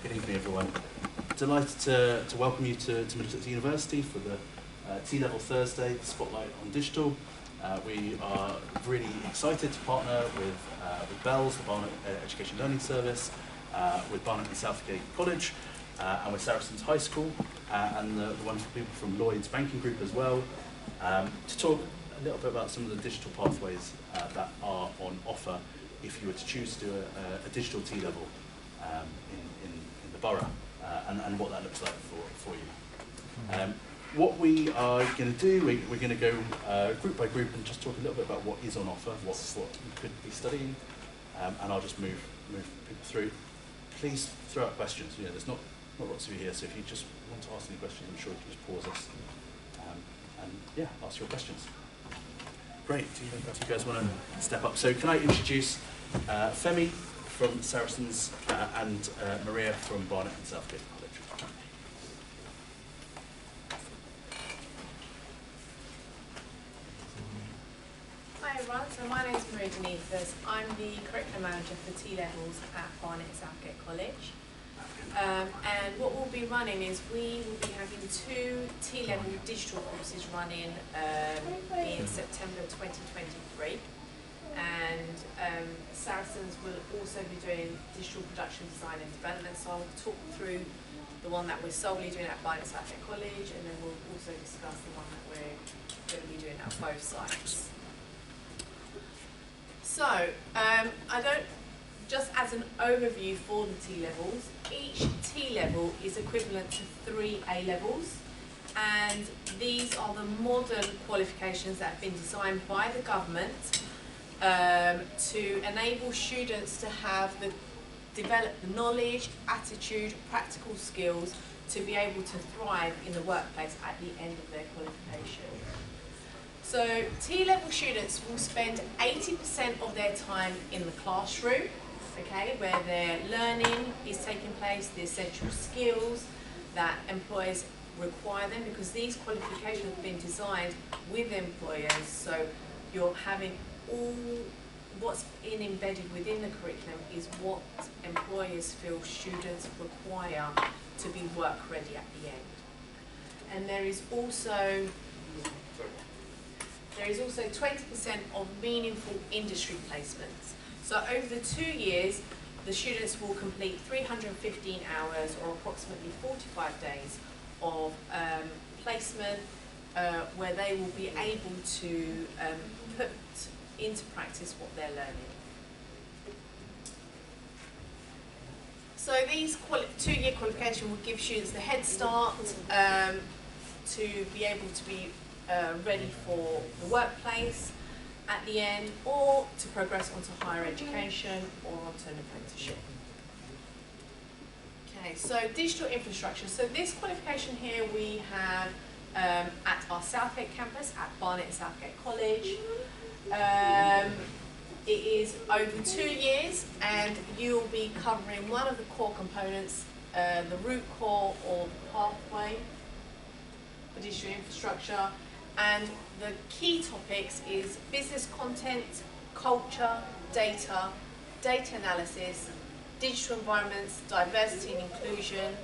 Good evening, everyone. Delighted to welcome you to Middlesex University for the T-Level Thursday Spotlight on Digital. We are really excited to partner with BELLS, the Barnet Education Learning Service, with Barnet and Southgate College, and with Saracens High School, and the wonderful people from Lloyd's Banking Group as well, to talk a little bit about some of the digital pathways that are on offer if you were to choose to do a digital T-level in the borough, and what that looks like for you. What we are going to do, we're going to go group by group and just talk a little bit about what is on offer, what you could be studying, and I'll just move people through. Please throw out questions. You know, there's not lots of you here, so if you just want to ask any questions, I'm sure you can just pause us and yeah, ask your questions. Great. Do you guys want to step up? So can I introduce Femi from Saracens and Maria from Barnet and Southgate College. Hi everyone, so my name is Maria Denethus. I'm the curriculum manager for T-levels at Barnet and Southgate College. And what we'll be running is we will be having 2 T-level digital courses running in September 2023. And Saracens will also be doing digital production design and development, so I'll talk through the one that we're solely doing at Barnet Southgate College, and then we'll also discuss the one that we're going to be doing at both sites. So, just as an overview for the T-levels, each T-level is equivalent to 3 A-levels, and these are the modern qualifications that have been designed by the government to enable students to develop the knowledge, attitude, practical skills to be able to thrive in the workplace at the end of their qualification. So T-level students will spend 80% of their time in the classroom, okay, where their learning is taking place, the essential skills that employers require them, because these qualifications have been designed with employers, so you're having all what's embedded within the curriculum is what employers feel students require to be work ready at the end. And there is also 20% of meaningful industry placements. So over the 2 years, the students will complete 315 hours or approximately 45 days of placement where they will be able to put into practice what they're learning. So these 2-year qualification will give students the head start to be able to be ready for the workplace at the end, or to progress onto higher education or onto an apprenticeship. Okay, so digital infrastructure. So this qualification here we have at our Southgate campus at Barnet and Southgate College. It is over 2 years, and you'll be covering one of the core components, the root core or the pathway for digital infrastructure. And the key topics is business content, culture, data analysis, digital environments, diversity and inclusion,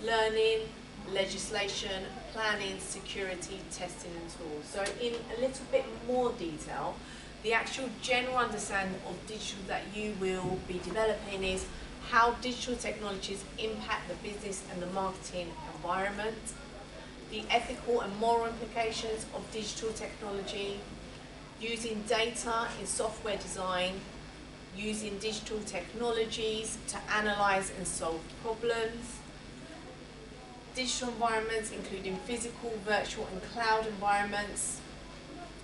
learning, legislation, planning, security, testing and tools. So in a little bit more detail, the actual general understanding of digital that you will be developing is how digital technologies impact the business and the marketing environment, the ethical and moral implications of digital technology, using data in software design, using digital technologies to analyse and solve problems, digital environments including physical, virtual and cloud environments.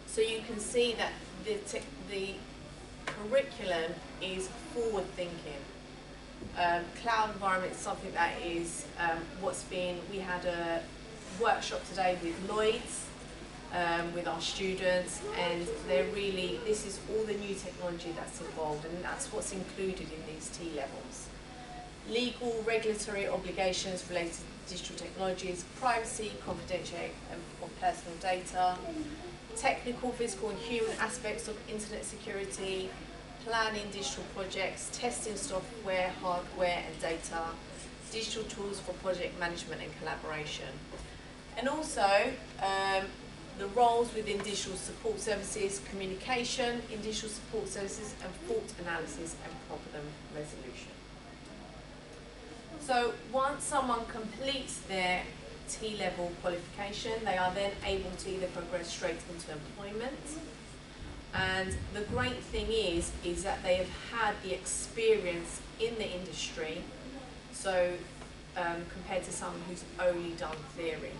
So you can see that the curriculum is forward thinking. Cloud environment is something that is we had a workshop today with Lloyd's, with our students, and this is all the new technology that's involved, and that's what's included in these T-levels. Legal, regulatory obligations related to digital technologies, privacy, confidentiality of personal data, technical, physical and human aspects of internet security, planning digital projects, testing software, hardware and data, digital tools for project management and collaboration. And also, the roles within digital support services, communication in digital support services, and fault analysis and problem resolution. So once someone completes their T-level qualification, they are then able to either progress straight into employment. And the great thing is that they have had the experience in the industry, so compared to someone who's only done theory.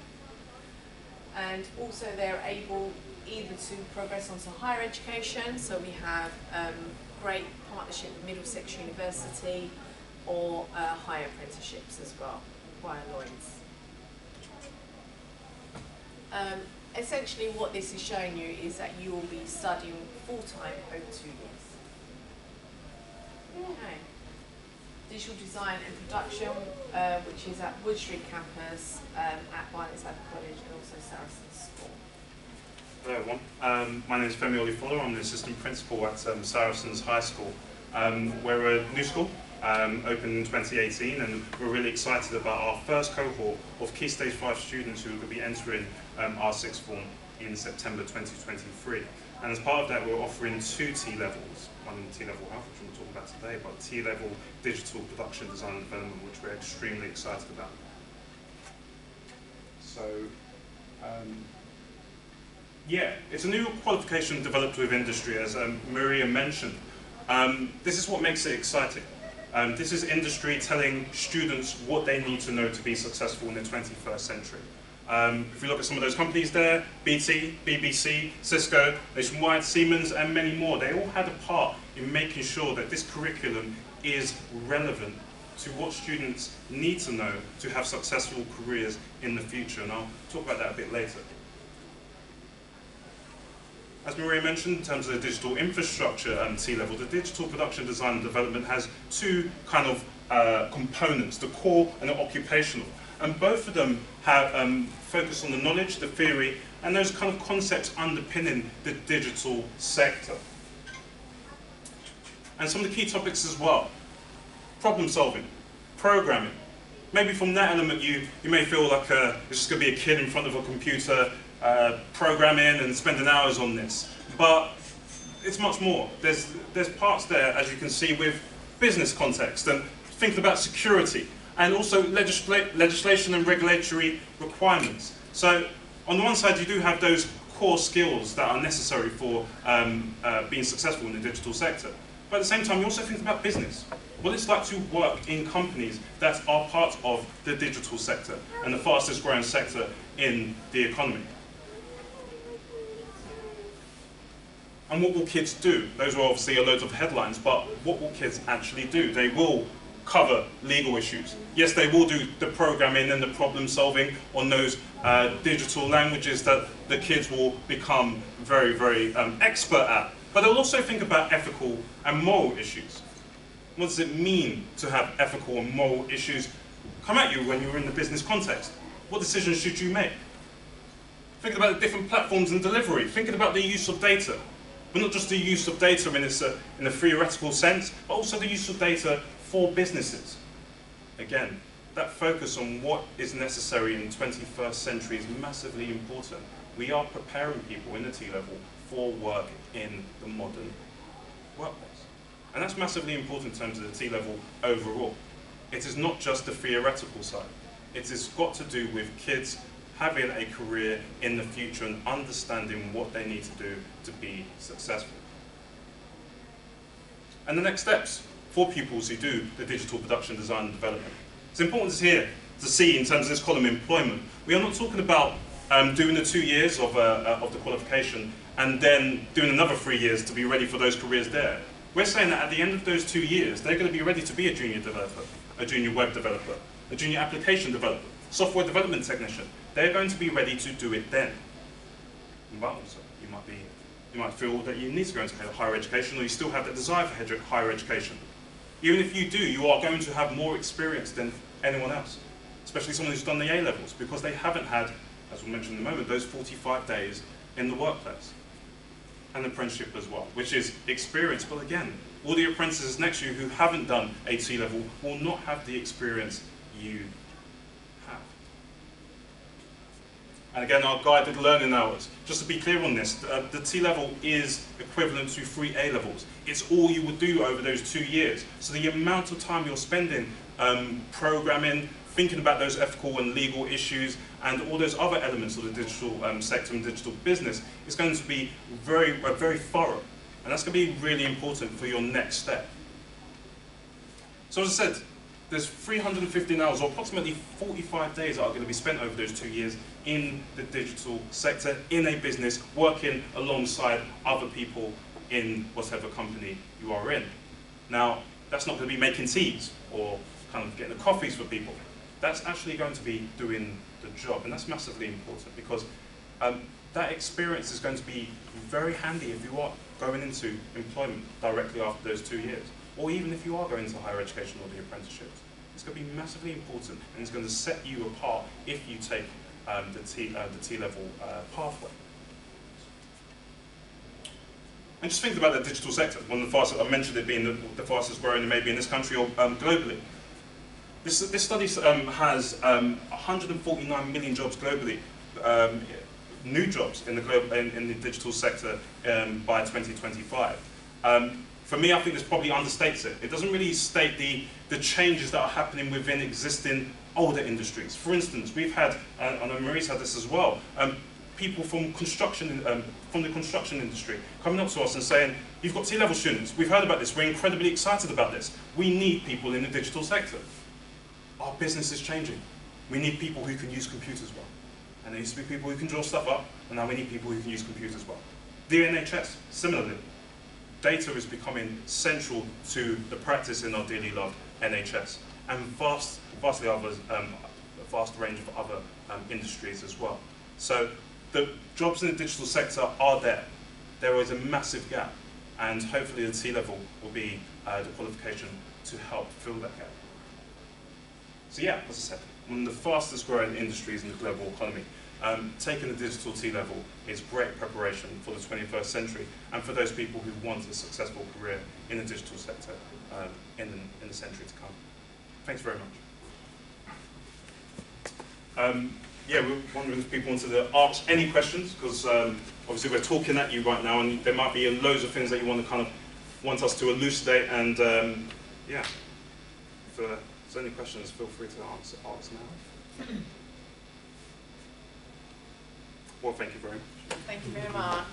And also they're able either to progress onto higher education, so we have great partnership with Middlesex University, or higher apprenticeships as well, via Lloyds. Essentially what this is showing you is that you will be studying full-time over 2 years. Okay. Digital design and production, which is at Wood Street campus, at Barnet College, and also Saracens School. Hello everyone, my name is Femi Olifola. I'm the assistant principal at Saracens High School. We're a new school, opened in 2018, and we're really excited about our first cohort of Key Stage 5 students who will be entering our sixth form in September 2023. And as part of that, we're offering 2 T-levels, one T-level health, which we'll talk about today, but T-level digital production design and development, which we're extremely excited about. So, yeah, it's a new qualification developed with industry, as Maria mentioned. This is what makes it exciting. This is industry telling students what they need to know to be successful in the 21st century. If we look at some of those companies there, BT, BBC, Cisco, Nationwide, Siemens, and many more, they all had a part in making sure that this curriculum is relevant to what students need to know to have successful careers in the future, and I'll talk about that a bit later. As Maria mentioned, in terms of the digital infrastructure T-level, the digital production design and development has 2 kind of components, the core and the occupational. And both of them have focus on the knowledge, the theory, and those kind of concepts underpinning the digital sector. And some of the key topics as well: problem solving, programming. Maybe from that element you may feel like it's just going to be a kid in front of a computer programming and spending hours on this. But it's much more. There's parts there, as you can see, with business context and thinking about security, and also legislation and regulatory requirements. So on the one side, you do have those core skills that are necessary for being successful in the digital sector. But at the same time, you also think about business. What it's like to work in companies that are part of the digital sector and the fastest growing sector in the economy. And what will kids do? Those are obviously a load of headlines, but what will kids actually do? They will cover legal issues. Yes, they will do the programming and the problem solving on those digital languages that the kids will become very, very expert at. But they'll also think about ethical and moral issues. What does it mean to have ethical and moral issues come at you when you're in the business context? What decisions should you make? Thinking about the different platforms and delivery, thinking about the use of data. But not just the use of data in a theoretical sense, but also the use of data for businesses. Again, that focus on what is necessary in the 21st century is massively important. We are preparing people in the T-level for work in the modern workplace. And that's massively important in terms of the T-level overall. It is not just the theoretical side. It has got to do with kids having a career in the future and understanding what they need to do to be successful. And the next steps for pupils who do the digital production design and development. It's important to see in terms of this column, employment. We are not talking about doing the 2 years of the qualification and then doing another 3 years to be ready for those careers there. We're saying that at the end of those 2 years, they're going to be ready to be a junior developer, a junior web developer, a junior application developer, software development technician. They're going to be ready to do it then. But also, you might feel that you need to go into higher education, or you still have that desire for higher education. Even if you do, you are going to have more experience than anyone else, especially someone who's done the A-levels, because they haven't had, as we'll mention in a moment, those 45 days in the workplace. And apprenticeship as well, which is experience. But again, all the apprentices next to you who haven't done a T-level will not have the experience you have. And again, our guided learning hours. Just to be clear on this, the T-level is equivalent to 3 A-levels. It's all you would do over those 2 years. So the amount of time you're spending programming, thinking about those ethical and legal issues, and all those other elements of the digital sector and digital business is going to be very thorough. And that's going to be really important for your next step. So as I said, there's 315 hours, or approximately 45 days that are going to be spent over those 2 years in the digital sector, in a business, working alongside other people in whatever company you are in. Now, that's not going to be making teas or kind of getting the coffees for people. That's actually going to be doing the job, and that's massively important because that experience is going to be very handy if you are going into employment directly after those 2 years. Or even if you are going into higher education or the apprenticeships. It's going to be massively important, and it's going to set you apart if you take the T-level pathway. And just think about the digital sector. One of the fastest, I mentioned it being the fastest growing maybe in this country or globally. This study has 149 million jobs globally, new jobs in the digital sector by 2025. For me, I think this probably understates it. It doesn't really state the changes that are happening within existing older industries. For instance, we've had, I know Marie's had this as well, people from the construction industry coming up to us and saying, you've got T-level students, we've heard about this, we're incredibly excited about this. We need people in the digital sector. Our business is changing. We need people who can use computers well. And there used to be people who can draw stuff up, and now we need people who can use computers well. The NHS, similarly. Data is becoming central to the practice in our dearly loved NHS, and vastly others, a vast range of other industries as well. So the jobs in the digital sector are there. There is a massive gap, and hopefully the T-level will be the qualification to help fill that gap. So yeah, as I said, one of the fastest growing industries in the global economy. Taking the digital T-level is great preparation for the 21st century and for those people who want a successful career in the digital sector in the century to come. Thanks very much. Yeah, we're wondering if people wanted to ask any questions, because obviously we're talking at you right now and there might be loads of things that you want to want us to elucidate, and yeah, if there's any questions, feel free to ask now. Well, thank you very much. Thank you very much.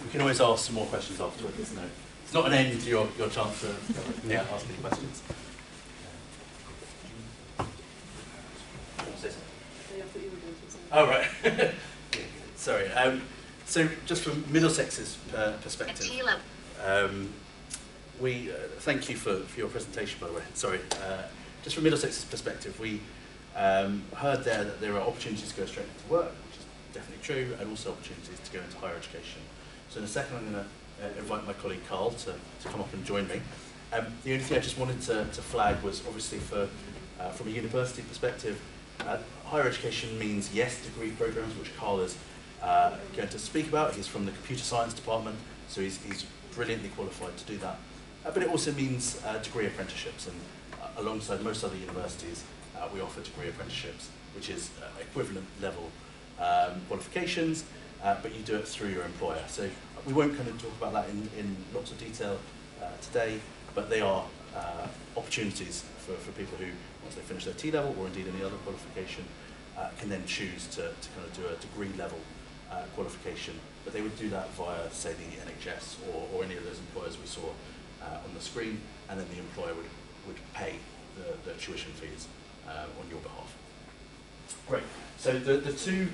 We can always ask some more questions afterwards. No, it's not an end to your chance to ask any questions. Oh, right. Sorry. So just from Middlesex's perspective, we thank you for your presentation, by the way. Sorry. Just from Middlesex's perspective, we heard there that there are opportunities to go straight into work, which is definitely true, and also opportunities to go into higher education. So in a second, I'm going to invite my colleague Carl to come up and join me. The only thing I just wanted to flag was obviously from a university perspective, higher education means, yes, degree programs, which Carl is going to speak about. He's from the computer science department, so he's brilliantly qualified to do that. But it also means degree apprenticeships, and alongside most other universities, we offer degree apprenticeships, which is equivalent level qualifications, but you do it through your employer. So we won't kind of talk about that in lots of detail today, but they are opportunities for people who, once they finish their T-level or indeed any other qualification, can then choose to kind of do a degree level qualification. But they would do that via, say, the NHS or any of those employers we saw on the screen, and then the employer would pay the tuition fees on your behalf. Great. So the two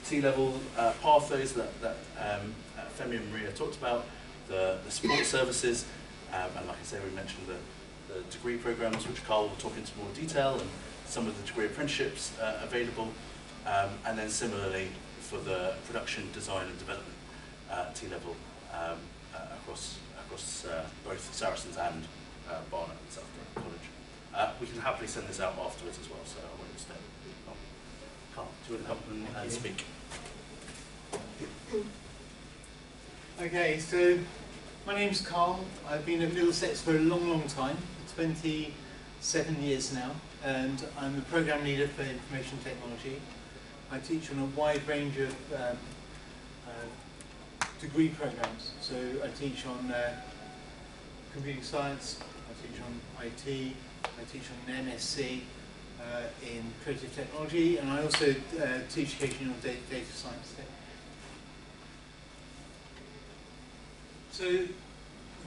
T-level pathways that Femi and Maria talked about, the support services, and like I say, we mentioned the degree programs, which Carl will talk into more detail, and some of the degree apprenticeships available, and then similarly for the production, design and development T-level across both Saracens and Barnet and South College. We can happily send this out afterwards as well, so I won't stay long. Carl, do you want to come and speak? Okay, so my name's Carl. I've been at Middlesex for a long, long time, 27 years now. and I'm the program leader for information technology. I teach on a wide range of degree programs. So I teach on computing science, I teach on IT, I teach on an MSc in creative technology, and I also teach occasionally on data science. So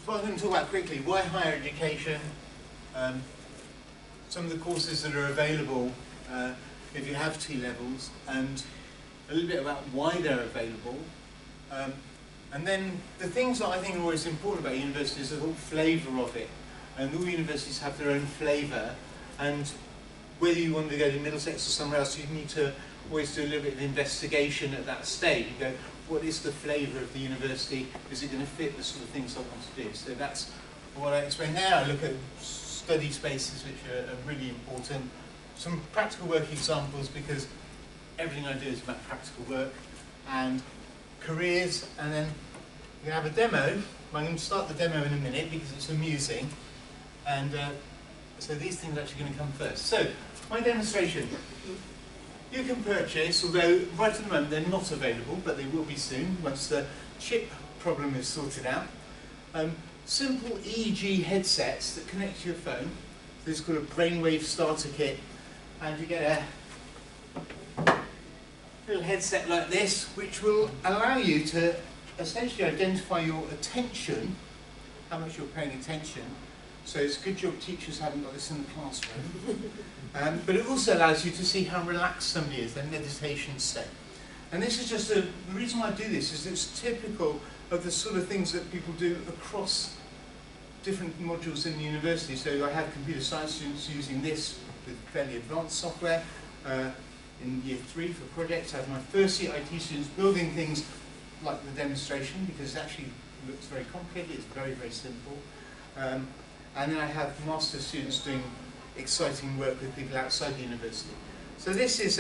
what I'm going to talk about quickly, why higher education, some of the courses that are available if you have T-levels, and a little bit about why they're available. And then the things that I think are always important about universities are the whole flavour of it. And all universities have their own flavour, and whether you want to go to Middlesex or somewhere else, you need to always do a little bit of investigation at that stage. You go, what is the flavour of the university? Is it going to fit the sort of things I want to do? So that's what I explain there. I look at study spaces, which are really important. Some practical work examples, because everything I do is about practical work, and careers, and then we're going to have a demo. I'm going to start the demo in a minute because it's amusing, and so these things are actually going to come first. So, my demonstration. You can purchase, although right at the moment they're not available, but they will be soon once the chip problem is sorted out. Simple EEG headsets that connect to your phone. This is called a brainwave starter kit, and you get a little headset like this, which will allow you to essentially identify your attention, how much you're paying attention. So it's a good job teachers haven't got this in the classroom. But it also allows you to see how relaxed somebody is, their meditation state. And this is just the reason why I do this is it's typical of the sort of things that people do across different modules in the university. So I have computer science students using this with fairly advanced software in year 3 for projects. I have my first year IT students building things like the demonstration, because it actually looks very complicated. It's very, very simple. And then I have master students doing exciting work with people outside the university. So this is,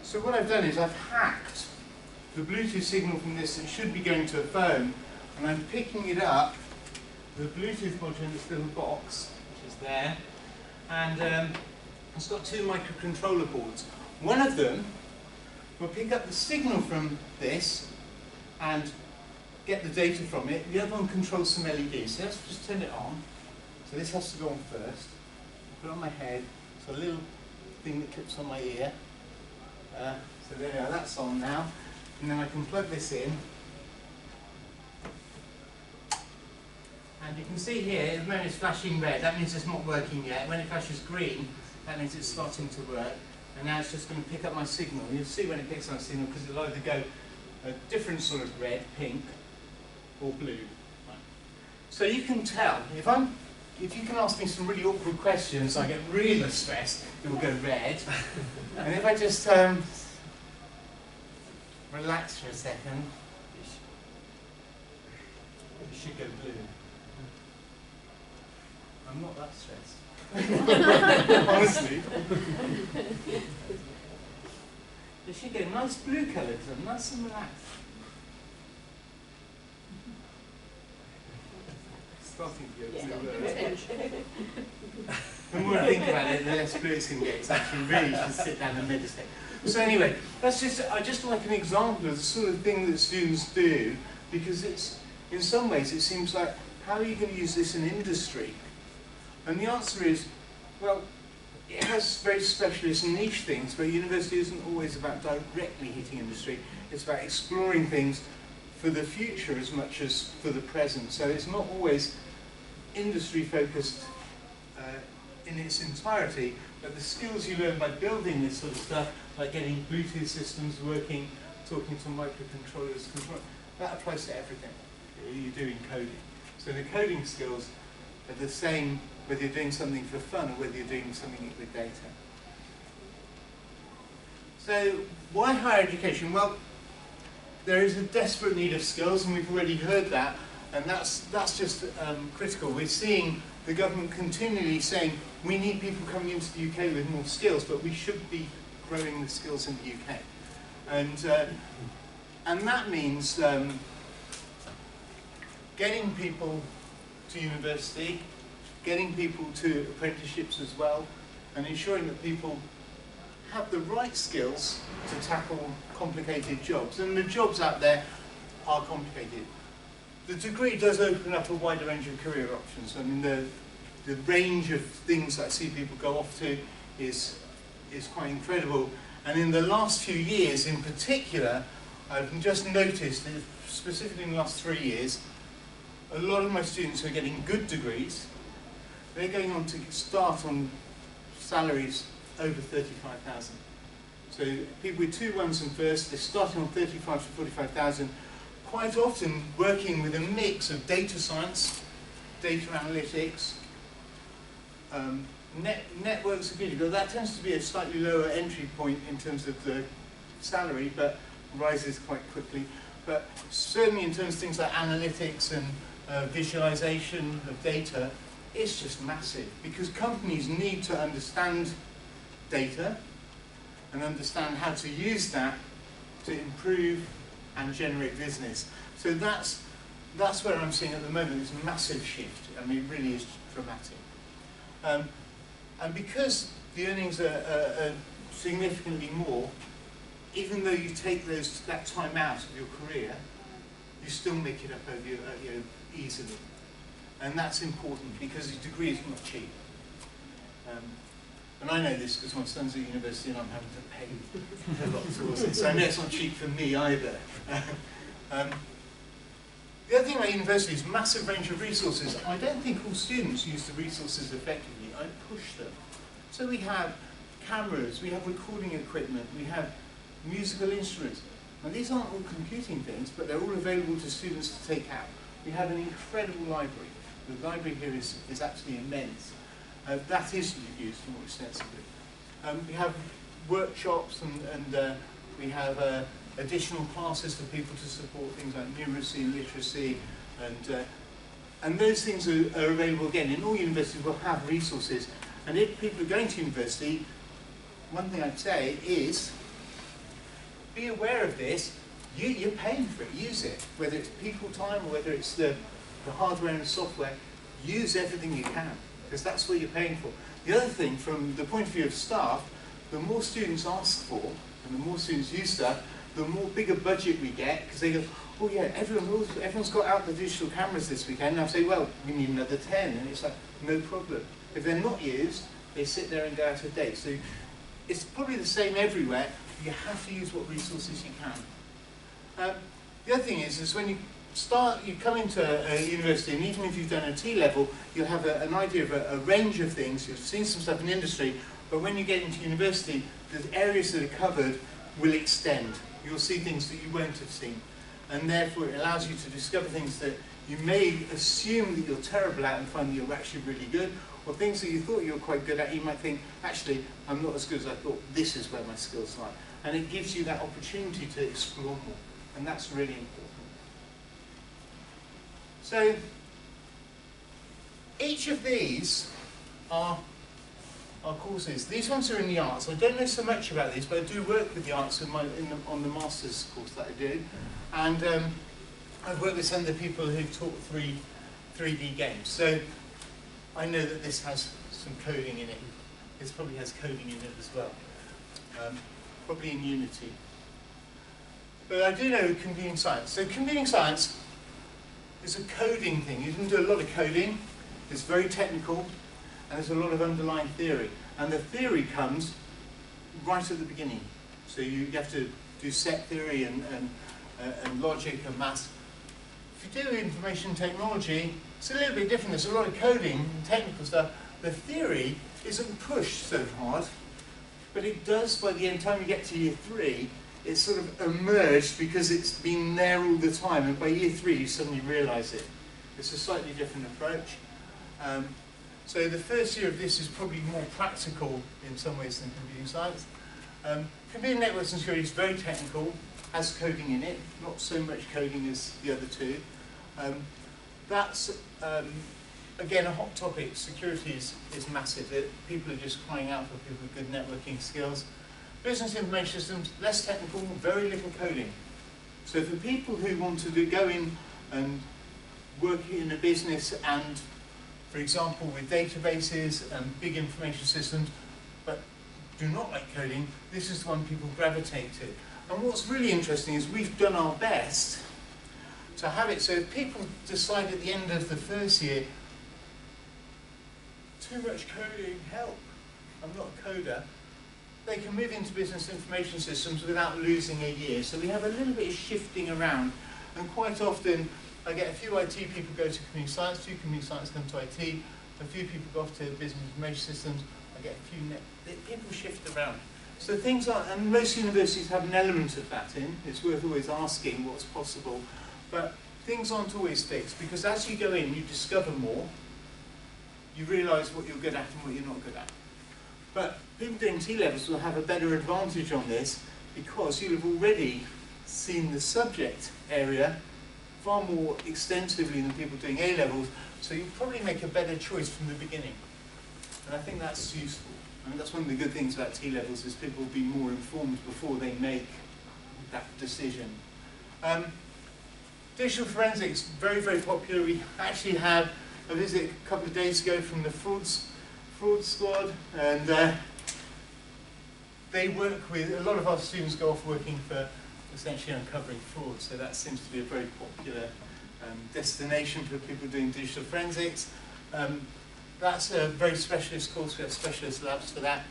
so what I've done is I've hacked the Bluetooth signal from this that should be going to a phone, and I'm picking it up, the Bluetooth module in this little box, which is there, and it's got 2 microcontroller boards. One of them will pick up the signal from this and get the data from it. The other one controls some LEDs. So let's just turn it on. So this has to go on first. Put it on my head. It's a little thing that clips on my ear. So there we are, that's on now. And then I can plug this in. And you can see here, at the moment it's flashing red. That means it's not working yet. When it flashes green, that means it's starting to work. And now it's just going to pick up my signal. You'll see when it picks up my signal, because it'll either go a different sort of red, pink, or blue. Right. So you can tell, if you can ask me some really awkward questions, I get really stressed, it will go red. And if I just relax for a second, it should go blue. I'm not that stressed. Honestly. It should get a nice blue colour, because I'm nice and relaxed. Starting to get blue. The more I think about it, the less blue it's going to get. It's actually really just sit down and meditate. So anyway, that's just, I just like an example of the sort of thing that students do, because it's, in some ways it seems like, how are you going to use this in industry? And the answer is, well, it has very specialist niche things, but university isn't always about directly hitting industry. It's about exploring things for the future as much as for the present. So it's not always industry focused in its entirety, but the skills you learn by building this sort of stuff, like getting Bluetooth systems working, talking to microcontrollers, that applies to everything you do in coding. So the coding skills are the same whether you're doing something for fun or whether you're doing something with data. So why higher education? Well, there is a desperate need of skills, and we've already heard that, and that's just critical. We're seeing the government continually saying we need people coming into the UK with more skills, but we should be growing the skills in the UK. And that means getting people to university, getting people to apprenticeships as well, and ensuring that people have the right skills to tackle complicated jobs. And the jobs out there are complicated. The degree does open up a wider range of career options. I mean, the range of things that I see people go off to is quite incredible. And in the last few years in particular, I've just noticed, that specifically in the last 3 years, a lot of my students who are getting good degrees, they're going on to start on salaries over 35,000. So people with 2-1s and firsts, they're starting on 35 to 45,000, quite often working with a mix of data science, data analytics, network security. But that tends to be a slightly lower entry point in terms of the salary, but rises quite quickly. But certainly in terms of things like analytics and visualization of data, it's just massive, because companies need to understand data and understand how to use that to improve and generate business. So that's where I'm seeing at the moment this massive shift. I mean, it really is dramatic. And because the earnings are significantly more, even though you take that time out of your career, you still make it up over easily. And that's important, because a degree is not cheap. And I know this because my son's at university and I'm having to pay a lot towards it. So I know it's not cheap for me either. The other thing about university is a massive range of resources. I don't think all students use the resources effectively. I push them. So we have cameras, we have recording equipment, we have musical instruments. Now these aren't all computing things, but they're all available to students to take out. We have an incredible library. The library here is absolutely immense. That is used more extensively. We have workshops and we have additional classes for people to support things like numeracy and literacy, and those things are available again. In all universities will have resources, and if people are going to university, one thing I'd say is be aware of this. You're paying for it, use it. Whether it's people time or whether it's the hardware and software, use everything you can, because that's what you're paying for. The other thing, from the point of view of staff, the more students ask for, and the more students use stuff, the more bigger budget we get, because they go, oh yeah, everyone's got out the digital cameras this weekend, and I say, well, we need another 10, and it's like, no problem. If they're not used, they sit there and go out of date. So it's probably the same everywhere. You have to use what resources you can. The other thing is when you come into a university, and even if you've done a T-level, you'll have an idea of a range of things. You've seen some stuff in industry, but when you get into university, the areas that are covered will extend. You'll see things that you won't have seen. And therefore, it allows you to discover things that you may assume that you're terrible at and find that you're actually really good, or things that you thought you were quite good at, you might think, actually, I'm not as good as I thought. This is where my skills lie. And it gives you that opportunity to explore more. And that's really important. So, each of these are courses. These ones are in the arts. I don't know so much about these, but I do work with the arts on the master's course that I do. And I've worked with some of the people who taught 3D games. So I know that this has some coding in it. This probably has coding in it as well. Probably in Unity. But I do know computing science. So computing science is a coding thing. You can do a lot of coding. It's very technical. And there's a lot of underlying theory. And the theory comes right at the beginning. So you have to do set theory and logic and maths. If you do information technology, it's a little bit different. There's a lot of coding and technical stuff. The theory isn't pushed so hard, but it does by the time you get to year 3, it's sort of emerged because it's been there all the time. And by year 3, you suddenly realise it. It's a slightly different approach. So the first year of this is probably more practical in some ways than computing science. Computer networks and security is very technical, has coding in it, not so much coding as the other two. That's, again, a hot topic. Security is massive. People are just crying out for people with good networking skills. Business information systems, less technical, very little coding. So for people who want to go in and work in a business and, for example, with databases and big information systems, but do not like coding, this is the one people gravitate to. And what's really interesting is we've done our best to have it so if people decide at the end of the first year, too much coding, help, I'm not a coder, they can move into business information systems without losing a year. So we have a little bit of shifting around, and quite often I get a few IT people go to community science, a few community science come to IT, a few people go off to business information systems, I get a few people shift around. So things are, and most universities have an element of that in, it's worth always asking what's possible, but things aren't always fixed, because as you go in, you discover more, you realise what you're good at and what you're not good at. But people doing T-levels will have a better advantage on this, because you'll have already seen the subject area far more extensively than people doing A-levels, so you'll probably make a better choice from the beginning. And I think that's useful. I mean, that's one of the good things about T-levels, is people will be more informed before they make that decision. Digital forensics, very, very popular. We actually had a visit a couple of days ago from the fraud squad, and they work with, a lot of our students go off working for essentially uncovering fraud, so that seems to be a very popular destination for people doing digital forensics. That's a very specialist course, we have specialist labs for that.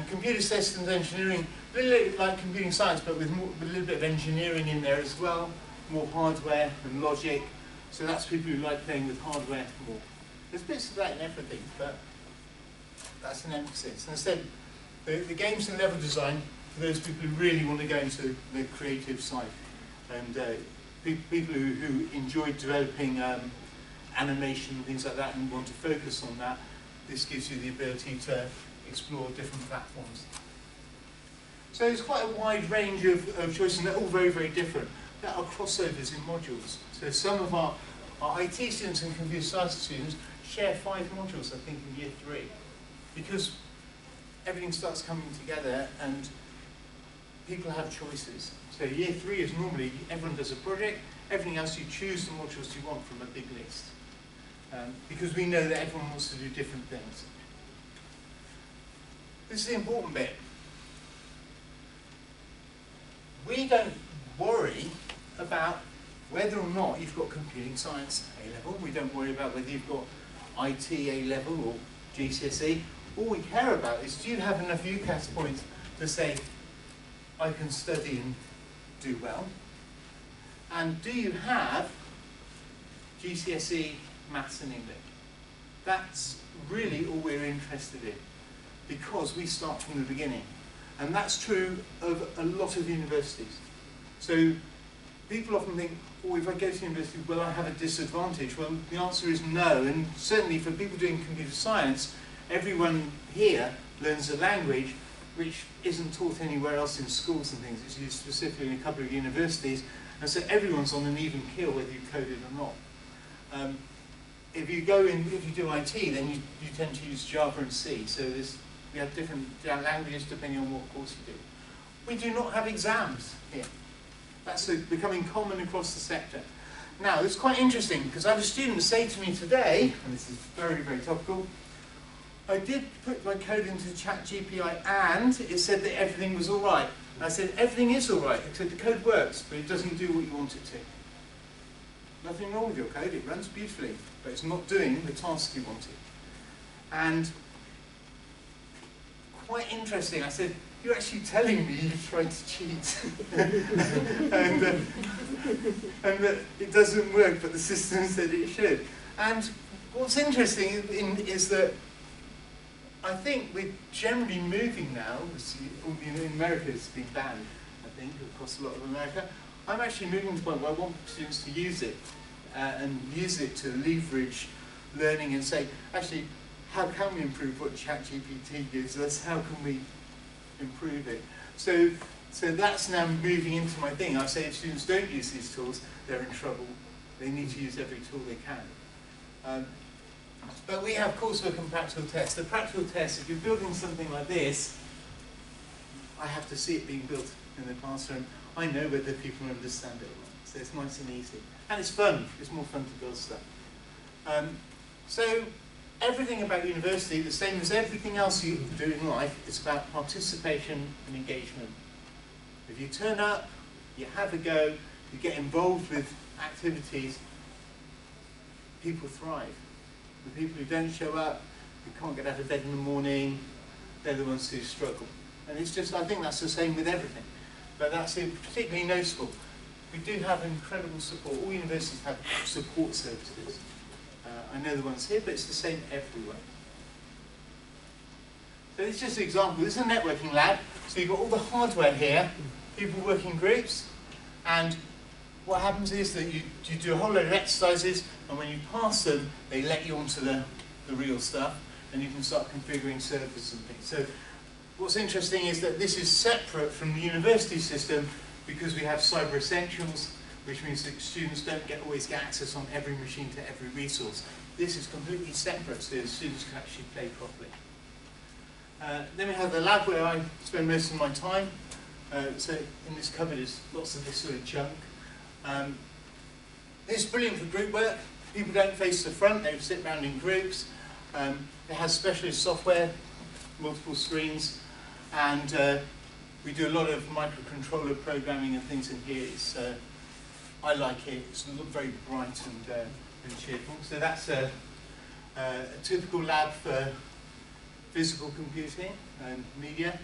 Computer systems engineering, a little bit like computing science, but with a little bit of engineering in there as well, more hardware and logic, so that's people who like playing with hardware more. There's bits of that in everything, but that's an emphasis. And I said, the games and level design, for those people who really want to go into the creative side, and people who enjoy developing animation and things like that and want to focus on that, this gives you the ability to explore different platforms. So there's quite a wide range of choices, and they're all very, very different. There are crossovers in modules. So some of our IT students and computer science students share 5 modules, I think, in year 3, because everything starts coming together and people have choices. So year 3 is normally, everyone does a project, everything else you choose the modules you want from a big list. Because we know that everyone wants to do different things. This is the important bit. We don't worry about whether or not you've got computing science A-level. We don't worry about whether you've got IT A-level or GCSE. All we care about is, do you have enough UCAS points to say, I can study and do well? And do you have GCSE, maths and English? That's really all we're interested in, because we start from the beginning. And that's true of a lot of universities. So people often think, oh, if I go to university, will I have a disadvantage? Well, the answer is no. And certainly for people doing computer science, everyone here learns a language which isn't taught anywhere else in schools and things. It's used specifically in a couple of universities. And so everyone's on an even keel, whether you code it or not. If you do IT, then you tend to use Java and C. So we have different languages depending on what course you do. We do not have exams here. That's becoming common across the sector. Now, it's quite interesting, because I had a student say to me today, and this is very, very topical, I did put my code into ChatGPT and it said that everything was all right. And I said, everything is all right, except the code works, but it doesn't do what you want it to. Nothing wrong with your code, it runs beautifully, but it's not doing the task you wanted. And quite interesting, I said, you're actually telling me you're trying to cheat. and that it doesn't work, but the system said it should. And what's interesting is that I think we're generally moving now, in America it's been banned, I think, across a lot of America. I'm actually moving to the point where I want students to use it, and use it to leverage learning and say, actually, how can we improve what ChatGPT gives us? How can we improve it? So that's now moving into my thing. I say if students don't use these tools, they're in trouble. They need to use every tool they can. But we have coursework and practical tests. The practical test, if you're building something like this, I have to see it being built in the classroom. I know whether people understand it or not. So it's nice and easy. And it's fun. It's more fun to build stuff. So everything about university, the same as everything else you do in life, it's about participation and engagement. If you turn up, you have a go, you get involved with activities, people thrive. The people who don't show up, who can't get out of bed in the morning, they're the ones who struggle. And it's just, I think that's the same with everything. But that's particularly noticeable. We do have incredible support. All universities have support services. I know the ones here, but it's the same everywhere. So it's just an example. This is a networking lab. So you've got all the hardware here, people work in groups, and what happens is that you do a whole load of exercises, and when you pass them, they let you onto the real stuff, and you can start configuring servers and things. So what's interesting is that this is separate from the university system because we have cyber essentials, which means that students don't always get access on every machine to every resource. This is completely separate so the students can actually play properly. Then we have the lab where I spend most of my time. So in this cupboard is lots of this sort of junk. It's brilliant for group work. People don't face the front, they sit around in groups. It has specialist software, multiple screens, and we do a lot of microcontroller programming and things in here. I like it. It's very bright and cheerful. So that's a typical lab for physical computing and media.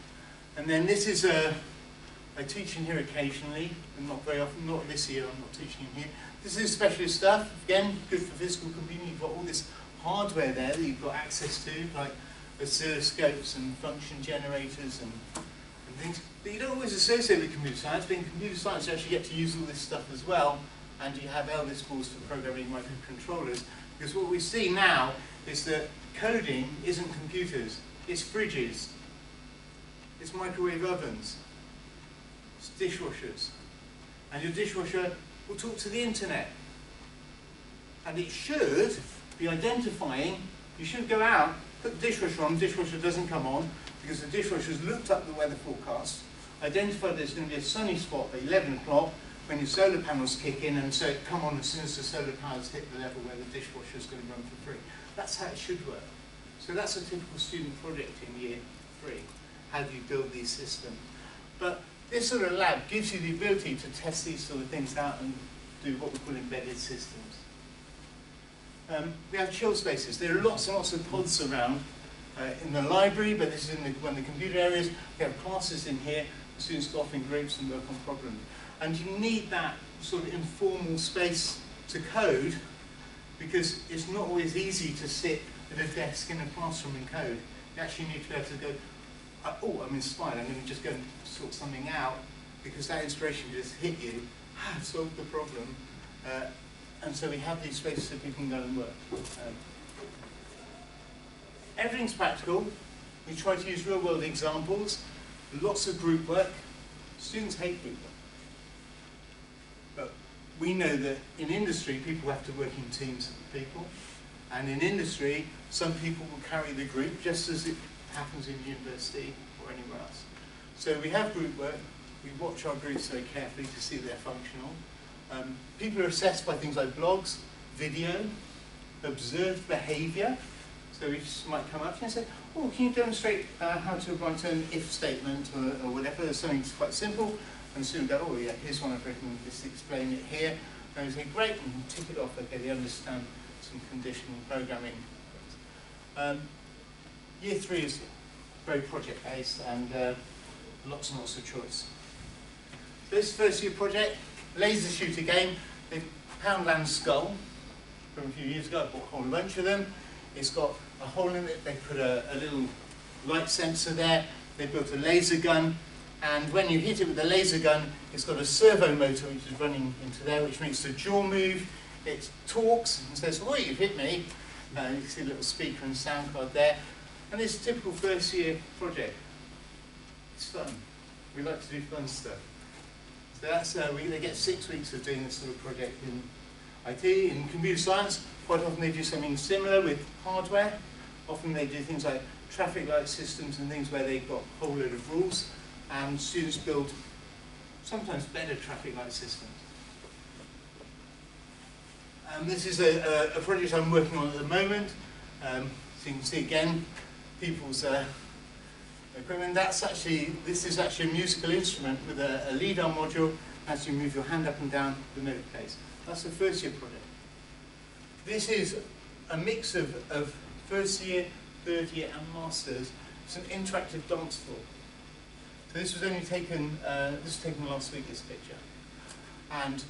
And then this is I teach in here occasionally, and not very often. Not this year. I'm not teaching in here. This is specialist stuff. Again, good for physical computing. You've got all this hardware there that you've got access to, like oscilloscopes and function generators and things that you don't always associate with computer science, but in computer science you actually get to use all this stuff as well, and you have Elvis balls for programming microcontrollers, because what we see now is that coding isn't computers, it's fridges, it's microwave ovens, it's dishwashers, and your dishwasher will talk to the internet, and it should be identifying, you should go out, put the dishwasher on, the dishwasher doesn't come on, because the dishwasher's looked up the weather forecast, identified there's going to be a sunny spot at 11 o'clock when your solar panels kick in, and so it come on as soon as the solar panels hit the level where the dishwasher's going to run for free. That's how it should work. So that's a typical student project in year 3. How do you build these systems? But this sort of lab gives you the ability to test these sort of things out and do what we call embedded systems. We have chill spaces. There are lots and lots of pods around in the library, but this is in one of the computer areas. We have classes in here. The students go off in groups and work on problems. And you need that sort of informal space to code, because it's not always easy to sit at a desk in a classroom and code. You actually need to be able to go, oh, I'm inspired, I'm going to just go and sort something out, because that inspiration just hit you, solved the problem. And so we have these spaces so people can go and work. Everything's practical. We try to use real-world examples. Lots of group work. Students hate group work. But we know that in industry, people have to work in teams of people. And in industry, some people will carry the group, just as it happens in university or anywhere else. So we have group work. We watch our groups very carefully to see if they're functional. People are assessed by things like blogs, video, observed behaviour. So we just might come up to you and say, oh, can you demonstrate how to write an if statement or whatever? There's something quite simple. And soon go, oh yeah, here's one I've written, just explain it here. And we say, great, and tick it off. Okay, they understand some conditional programming. Year 3 is very project-based and lots and lots of choice. This first year project, laser shooter game. The Poundland Skull from a few years ago. I bought a whole bunch of them. It's got a hole in it. They put a little light sensor there. They built a laser gun, and when you hit it with the laser gun, it's got a servo motor which is running into there, which makes the jaw move. It talks and says, "Oh, you've hit me." You can see a little speaker and sound card there. And it's a typical first year project. It's fun. We like to do fun stuff. So that's they get 6 weeks of doing this sort of project in IT. In computer science, quite often they do something similar with hardware. Often they do things like traffic light systems and things where they've got a whole load of rules, and students build sometimes better traffic light systems. This is a project I'm working on at the moment. So you can see again, people's equipment. This is actually a musical instrument with a LIDAR module. As you move your hand up and down, the note plays. That's the first year project. This is a mix of first year, third year, and masters. It's an interactive dance floor. So this was only taken. This was taken last week. This picture, and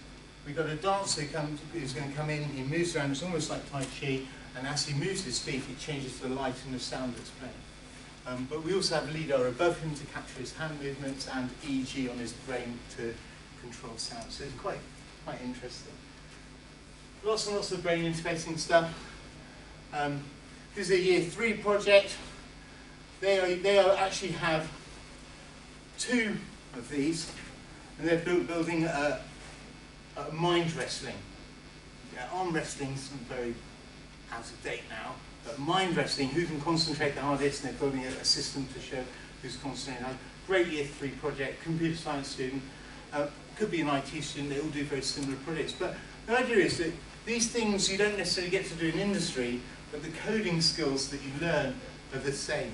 we've got a dancer who's going to come in. He moves around. It's almost like Tai Chi, and as he moves his feet, it changes the light and the sound that's playing. But we also have LIDAR above him to capture his hand movements and EEG on his brain to control sound. So it's quite interesting. Lots and lots of brain interfacing stuff. This is a year 3 project. They actually have 2 of these, and they're building a mind wrestling. Yeah, arm wrestling is very out of date now, but mind wrestling, who can concentrate the hardest, and they're building a system to show who's concentrating hard. Great year 3 project, computer science student, could be an IT student, they all do very similar projects. But the idea is that these things you don't necessarily get to do in industry, but the coding skills that you learn are the same.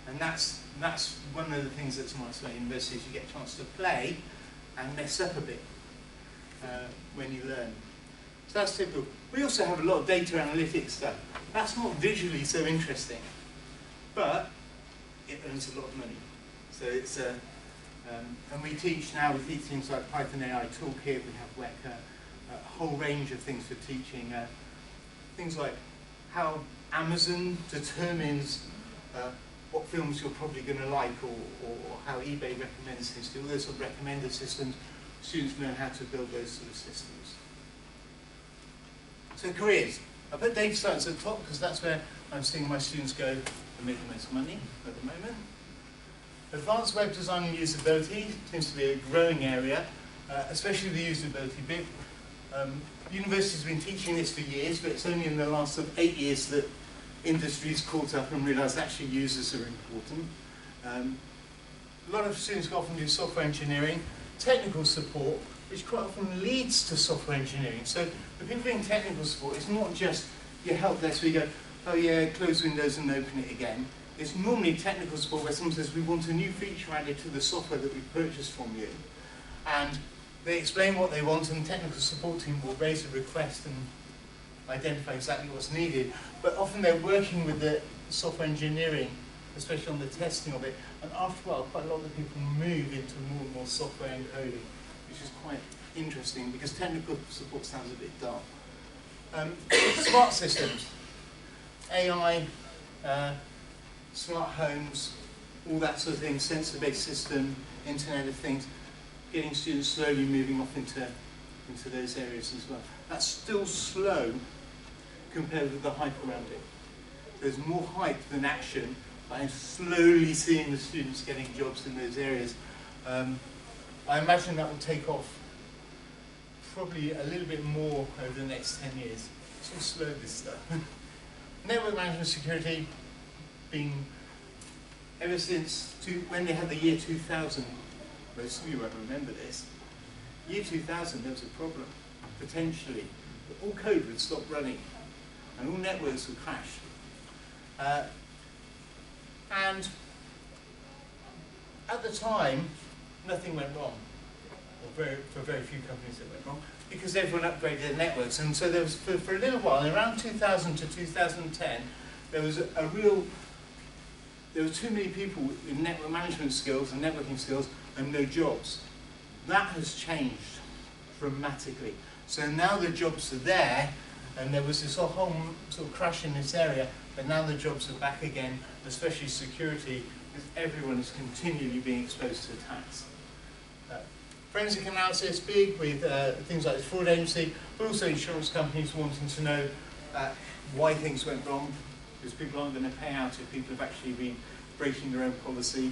And that's one of the things that's nice about university, is you get a chance to play and mess up a bit when you learn. So that's typical. We also have a lot of data analytics stuff. That's not visually so interesting, but it earns a lot of money. So it's and we teach things like Python AI Toolkit, we have Weka, a whole range of things for teaching. Things like how Amazon determines what films you're probably going to like, or how eBay recommends things to you. All those sort of recommender systems, students learn how to build those sort of systems. So careers. I put data science at the top because that's where I'm seeing my students go and make the most money at the moment. Advanced web design and usability seems to be a growing area, especially the usability bit. University's been teaching this for years, but it's only in the last 8 years that industry's caught up and realised actually users are important. A lot of students often do software engineering, technical support, which quite often leads to software engineering. So the people doing technical support, it's not just your help desk where you go, oh yeah, close Windows and open it again. It's normally technical support where someone says, we want a new feature added to the software that we purchased from you. And they explain what they want, and the technical support team will raise a request and identify exactly what's needed. But often they're working with the software engineering, especially on the testing of it. And after a while, quite a lot of the people move into more and more software encoding, which is quite interesting because technical support sounds a bit dull. Smart systems, AI, smart homes, all that sort of thing, sensor-based system, Internet of Things, getting students slowly moving off into those areas as well. That's still slow compared with the hype around it. There's more hype than action, but I'm slowly seeing the students getting jobs in those areas. I imagine that will take off probably a little bit more over the next 10 years. It's all slow, this stuff. Network management security, being ever since when they had the year 2000, most of you won't remember this, year 2000 there was a problem, potentially. All code would stop running and all networks would crash. And at the time, nothing went wrong, or for very few companies it went wrong, because everyone upgraded their networks. And so there was, for a little while, around 2000 to 2010, there was there were too many people with network management skills and networking skills and no jobs. That has changed dramatically. So now the jobs are there, and there was this whole sort of crash in this area, but now the jobs are back again, especially security, because everyone is continually being exposed to attacks. Forensic analysis, big with things like the fraud agency, but also insurance companies wanting to know why things went wrong, because people aren't going to pay out if people have actually been breaking their own policy.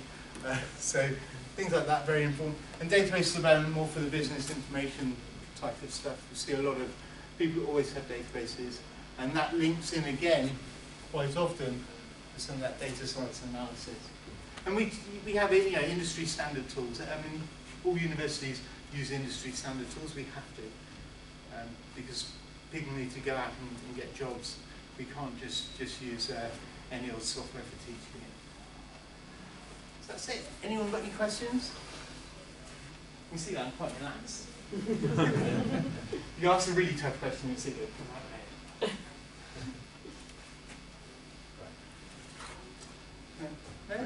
So things like that, very important. And database development, more for the business information type of stuff. We see a lot of people always have databases, and that links in again quite often to some of that data science analysis. And we have industry standard tools. I mean, all universities use industry standard tools. We have to, because people need to go out and get jobs We can't just use any old software for teaching it. So that's it. Anyone got any questions? You see that I'm quite relaxed. You ask a really tough question, you see it come out there.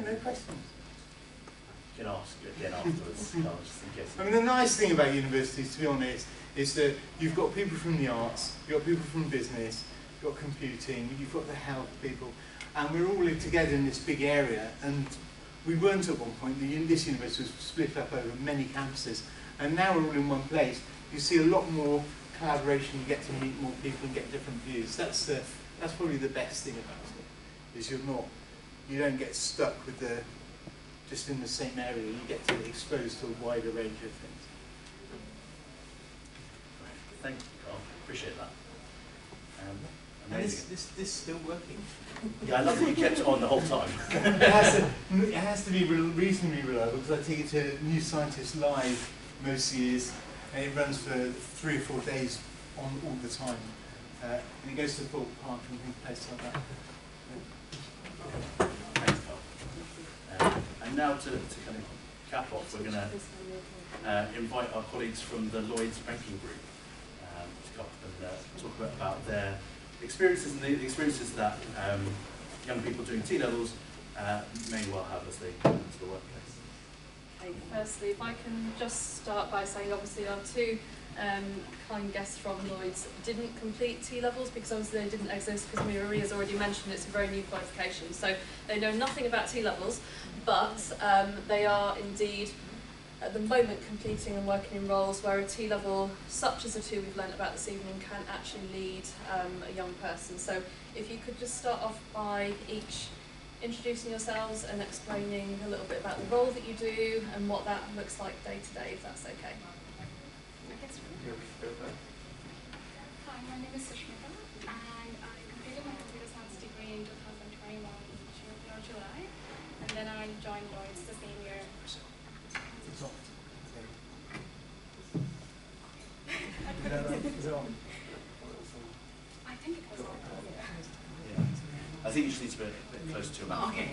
No questions. You can ask again afterwards. I mean, the nice thing about universities, to be honest, is that you've got people from the arts, you've got people from business, you've got computing, you've got the health people, and we're all together in this big area. And we weren't at one point. This university was split up over many campuses, and now we're all in one place. You see a lot more collaboration. You get to meet more people and get different views. That's probably the best thing about it. Is you don't get stuck with just in the same area. You get to be exposed to a wider range of things. Thank you, Carl. Appreciate that. And this still working? Yeah, I love that you kept it on the whole time. It has to be reasonably reliable, because I take it to New Scientist Live most years, and it runs for 3 or 4 days on all the time. And it goes to Thorpe Park and places like that. Thanks, Carl. And now to kind of cap off, we're going to invite our colleagues from the Lloyds Banking Group to come up and talk about their experiences and the experiences that young people doing T-levels may well have as they go into the workplace. Okay, firstly, if I can just start by saying, obviously our two kind guests from Lloyds didn't complete T-levels because obviously they didn't exist, because Marie has already mentioned it's a very new qualification. So they know nothing about T-levels, but they are indeed at the moment completing and working in roles where a T-level, such as the two we've learnt about this evening, can actually lead a young person. So if you could just start off by each introducing yourselves and explaining a little bit about the role that you do and what that looks like day to day, if that's okay. Hi, my name is Sushmita, and I completed my computer science degree in 2021 June or July, and then I joined Lloyds the same year. I think it was on. Yeah. I think you just need to be a bit closer to your mouth. Okay.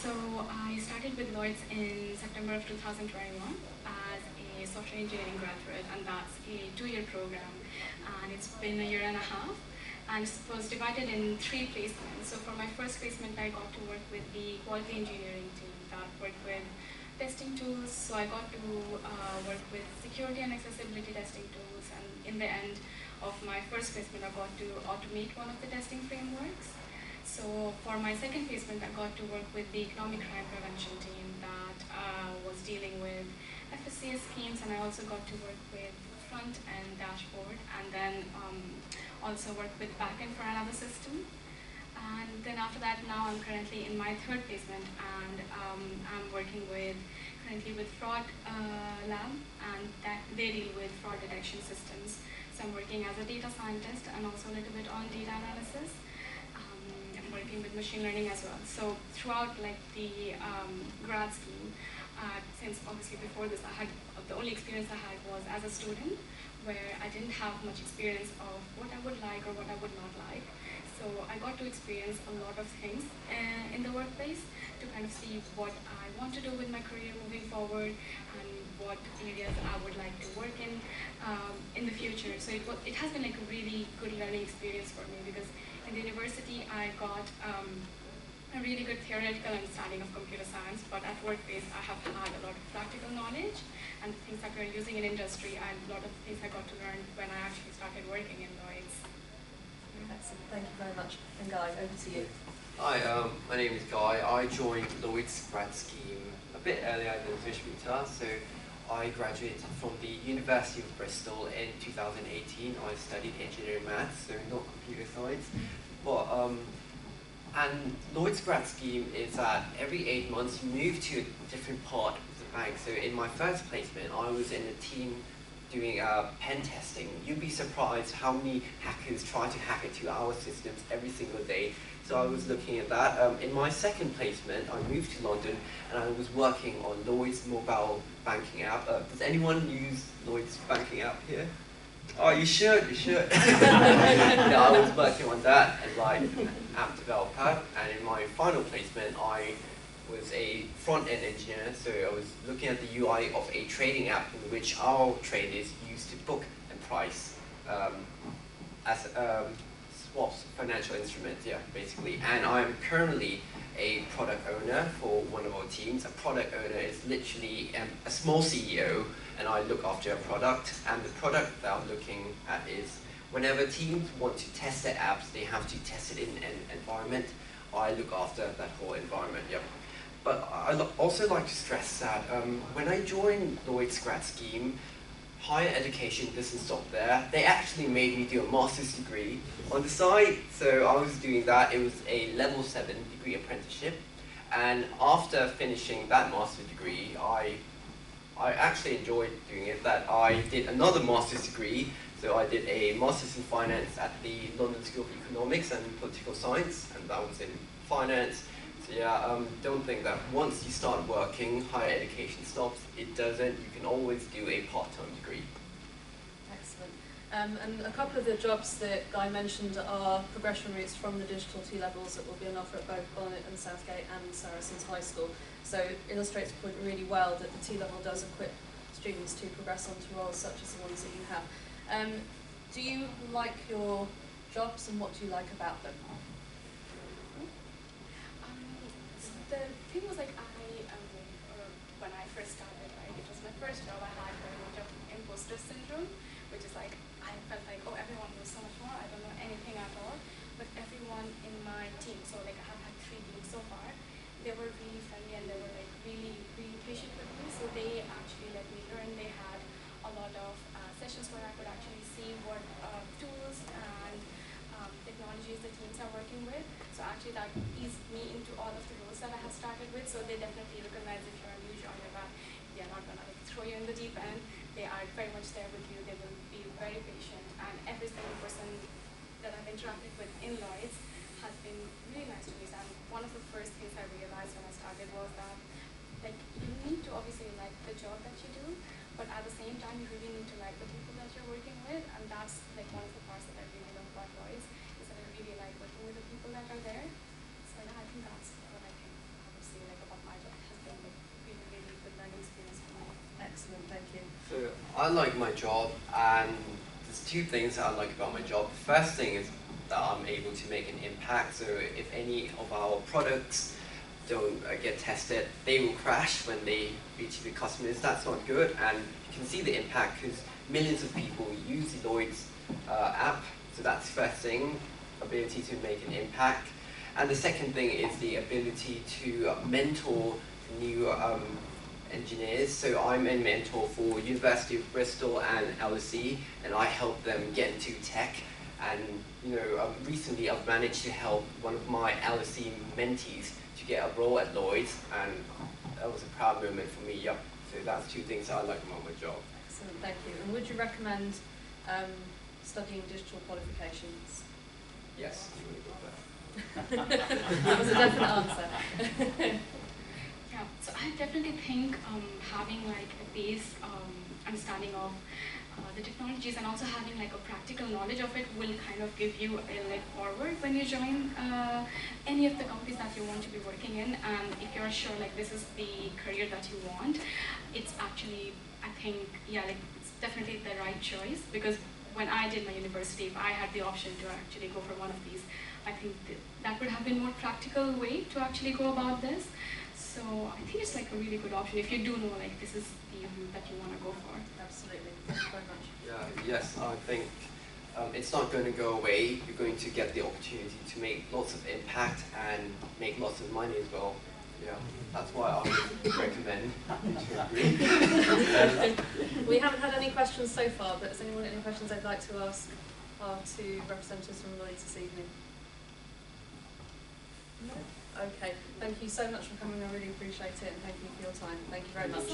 So I started with Lloyds in September of 2021 as a software engineering graduate, and that's a 2-year program, and it's been a year and a half, and it was divided in 3 placements. So for my first placement, I got to work with the quality engineering team that worked with testing tools. So I got to work with security and accessibility testing tools, and in the end of my first placement, I got to automate one of the testing frameworks. So for my second placement, I got to work with the economic crime prevention team that was dealing with FSCS schemes, and I also got to work with front and dashboard, and then also work with backend for another system. And then after that, now I'm currently in my 3rd placement, and I'm working currently with fraud lab, and they deal with fraud detection systems. So I'm working as a data scientist and also a little bit on data analysis. I'm working with machine learning as well. So throughout like the grad scheme, since obviously before this the only experience I had was as a student, where I didn't have much experience of what I would like or what I would not like. So I got to experience a lot of things in the workplace to kind of see what I want to do with my career moving forward and what areas I would like to work in the future. So it has been like a really good learning experience for me, because in the university I got a really good theoretical understanding of computer science, but at workplace I have had a lot of practical knowledge and things that we're using in industry, and a lot of things I got to learn when I actually started working in Lloyds. Excellent, thank you very much. And Guy, over to you. Hi, my name is Guy. I joined Lloyds grad scheme a bit earlier than Sushmita, so I graduated from the University of Bristol in 2018. I studied engineering maths, so not computer science. But and Lloyds grad scheme is that every 8 months you move to a different part of the bank. So in my first placement, I was in a team doing pen testing. You'd be surprised how many hackers try to hack into our systems every single day. So I was looking at that. In my second placement, I moved to London and I was working on Lloyds mobile banking app. Does anyone use Lloyds banking app here? Oh, you should. Yeah, I was working on that as like an app developer, and in my final placement, I was a front-end engineer, so I was looking at the UI of a trading app in which our traders used to book and price as swaps, financial instruments, yeah, basically. And I'm currently a product owner for one of our teams. A product owner is literally a small CEO, and I look after a product. And the product that I'm looking at is whenever teams want to test their apps, they have to test it in an environment. I look after that whole environment, yep. But I also like to stress that when I joined Lloyd's grad scheme, higher education doesn't stop there. They actually made me do a master's degree on the side. So I was doing that. It was a level 7 degree apprenticeship. And after finishing that master's degree, I actually enjoyed doing it. That I did another master's degree. So I did a master's in finance at the London School of Economics and Political Science, and that was in finance. So yeah, don't think that once you start working, higher education stops. It doesn't. You can always do a part-time degree. Excellent. And a couple of the jobs that Guy mentioned are progression routes from the digital T-levels that will be on offer at both Barnet and Southgate and Saracens High School. So it illustrates the point really well that the T-level does equip students to progress onto roles such as the ones that you have. Do you like your jobs, and what do you like about them? The thing was like when I first started, right, it was my first job. I had very much of imposter syndrome, which is like I felt like, oh, everyone knows so much more. I don't know anything at all. But everyone in my team, so like I have had 3 teams so far, they were really friendly and they were like really patient with me. So they actually let me learn. They had a lot of sessions where I could actually see what tools and technologies the teams are working with. So actually that eased me into all of the roles that I have started with. So they definitely recognize if you're a new joiner that they're not going to like throw you in the deep end. They are very much there with you. They will be very patient. And every single person that I've interacted with in Lloyd's has been really nice to me. And one of the first things I realized when I started was that like you need to obviously like the job that you do, but at the same time you really need to like the people that you're working with. And that's like one of the parts that I really love about Lloyd's, is that I really like working with the people that are there. So yeah, I think that's what I can obviously like about my job. It has been like really good learning experience for me. Excellent, thank you. So I like my job, and there's 2 things that I like about my job. The first thing is that I'm able to make an impact. So if any of our products don't get tested, they will crash when they reach the customers. That's not good, and you can see the impact because millions of people use the Lloyd's app. So that's the first thing, ability to make an impact. And the second thing is the ability to mentor new engineers. So I'm a mentor for University of Bristol and LSE, and I help them get into tech. And recently I've managed to help one of my LSE mentees to get a role at Lloyd's, and that was a proud moment for me. Yep. So that's 2 things that I like about my job. Excellent, thank you. And would you recommend studying digital qualifications? Yes. That was a definite answer. Yeah, so I definitely think having like a base understanding of the technologies and also having like a practical knowledge of it will kind of give you a leg forward when you join any of the companies that you want to be working in. And if you're sure like this is the career that you want, it's actually, I think, yeah, like it's definitely the right choice, because when I did my university, if I had the option to actually go for one of these, I think that would have been a more practical way to actually go about this. So I think it's like a really good option if you do know like this is the route that you want to go for. Absolutely, thank you very much. Yeah, yes, I think it's not going to go away. You're going to get the opportunity to make lots of impact and make lots of money as well. Yeah, that's why I would recommend to agree. We haven't had any questions so far, but has anyone any questions they'd like to ask our 2 representatives from Lloyd's this evening? No? Okay, thank you so much for coming. I really appreciate it, and thank you for your time. Thank you very much.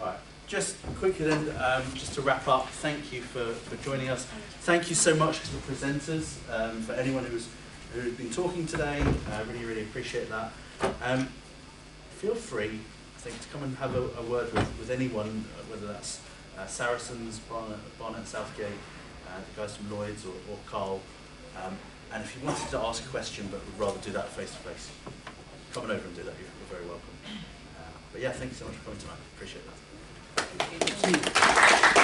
All right, just quickly then, just to wrap up, thank you for joining us. Thank you so much to the presenters, for anyone who's been talking today. I really appreciate that. Feel free, I think, to come and have a word with anyone, whether that's Saracens, Barnet, Southgate, the guys from Lloyd's, or Carl. And if you wanted to ask a question but would rather do that face to face, come on over and do that. You're very welcome. But yeah, thank you so much for coming tonight. Appreciate that. Thank you.